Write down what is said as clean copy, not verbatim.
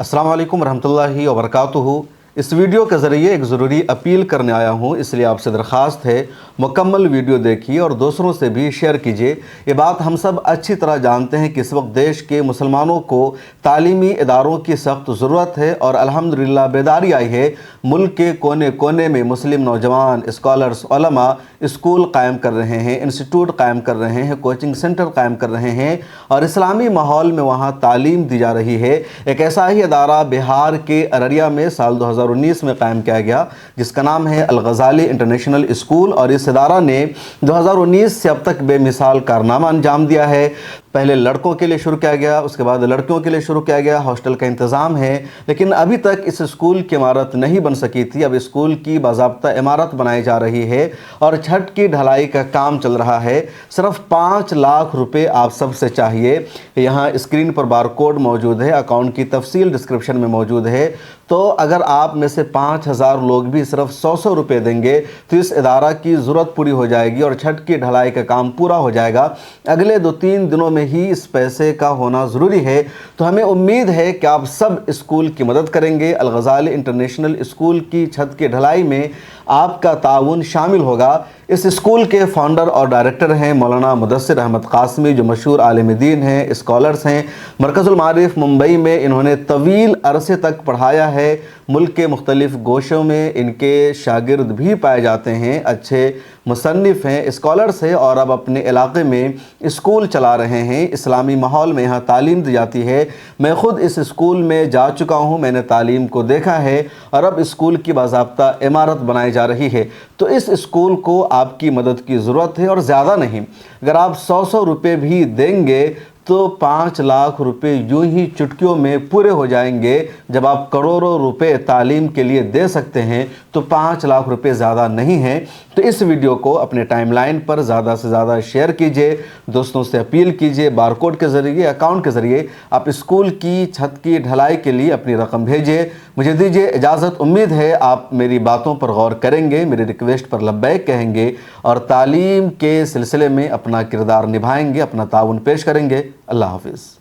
अस्सलाम वालेकुम रहमतुल्लाहि व बरकातुहू। इस वीडियो के ज़रिए एक ज़रूरी अपील करने आया हूँ, इसलिए आपसे दरख्वास्त है मुकम्मल वीडियो देखिए और दूसरों से भी शेयर कीजिए। ये बात हम सब अच्छी तरह जानते हैं कि इस वक्त देश के मुसलमानों को तालीमी इदारों की सख्त ज़रूरत है और अल्हम्दुलिल्लाह बेदारी आई है। मुल्क के कोने कोने में मुस्लिम नौजवान, स्कॉलर्स, उलमा स्कूल कायम कर रहे हैं, इंस्टीट्यूट कायम कर रहे हैं, कोचिंग सेंटर कायम कर रहे हैं और इस्लामी माहौल में वहाँ तालीम दी जा रही है। एक ऐसा ही अदारा बिहार के अररिया में साल 2019 में कायम किया गया, जिसका नाम है अल-गज़ाली इंटरनेशनल स्कूल, और इस इदारा ने 2019 से अब तक बेमिसाल कारनामा अंजाम दिया है। पहले लड़कों के लिए शुरू किया गया, उसके बाद लड़कियों के लिए शुरू किया गया, हॉस्टल का इंतज़ाम है, लेकिन अभी तक इस स्कूल की इमारत नहीं बन सकी थी। अब स्कूल की बाज़ाब्ता इमारत बनाई जा रही है और छत की ढलाई का काम चल रहा है। सिर्फ 5 लाख रुपए आप सबसे चाहिए। यहाँ स्क्रीन पर बारकोड मौजूद है, अकाउंट की तफसील डिस्क्रिप्शन में मौजूद है। तो अगर आप में से 5000 लोग भी सिर्फ 100 रुपये देंगे तो इस इदारा की ज़रूरत पूरी हो जाएगी और छत की ढलाई का काम पूरा हो जाएगा। अगले 2-3 दिनों में ही इस पैसे का होना ज़रूरी है। तो हमें उम्मीद है कि आप सब स्कूल की मदद करेंगे। अल-गज़ाली इंटरनेशनल स्कूल की छत की ढलाई में आपका ताउन शामिल होगा। इस स्कूल के फाउंडर और डायरेक्टर हैं मौलाना मुदस्सिर अहमद कासमी, जो मशहूर आलिम दीन हैं, स्कॉलर्स हैं। मरकज़ुल मारिफ मुंबई में इन्होंने तवील अरसे तक पढ़ाया है। मुल्क के मुख्तलिफ़ गोशों में इनके शागिर्द भी पाए जाते हैं। अच्छे मुसन्निफ़ हैं, स्कॉलर्स हैं और अब अपने इलाके में स्कूल चला रहे हैं। इस्लामी माहौल में यहाँ तालीम दी जाती है। मैं ख़ुद इस स्कूल में जा चुका हूँ, मैंने तालीम को देखा है और अब स्कूल की बाज़ाब्ता इमारत बनाई जा रही है। तो इस स्कूल को आपकी मदद की ज़रूरत है और ज़्यादा नहीं। अगर आप 100 रुपये भी देंगे तो 5 लाख रुपए यूं ही चुटकियों में पूरे हो जाएंगे। जब आप करोड़ों रुपए तालीम के लिए दे सकते हैं तो 5 लाख रुपए ज़्यादा नहीं हैं। तो इस वीडियो को अपने टाइमलाइन पर ज़्यादा से ज़्यादा शेयर कीजिए, दोस्तों से अपील कीजिए, बारकोड के ज़रिए, अकाउंट के ज़रिए आप स्कूल की छत की ढलाई के लिए अपनी रकम भेजिए। मुझे दीजिए इजाज़त। उम्मीद है आप मेरी बातों पर गौर करेंगे, मेरी रिक्वेस्ट पर लब्बैक कहेंगे और तालीम के सिलसिले में अपना किरदार निभाएंगे, अपना ताउन पेश करेंगे। अल्लाह हाफ़िज़।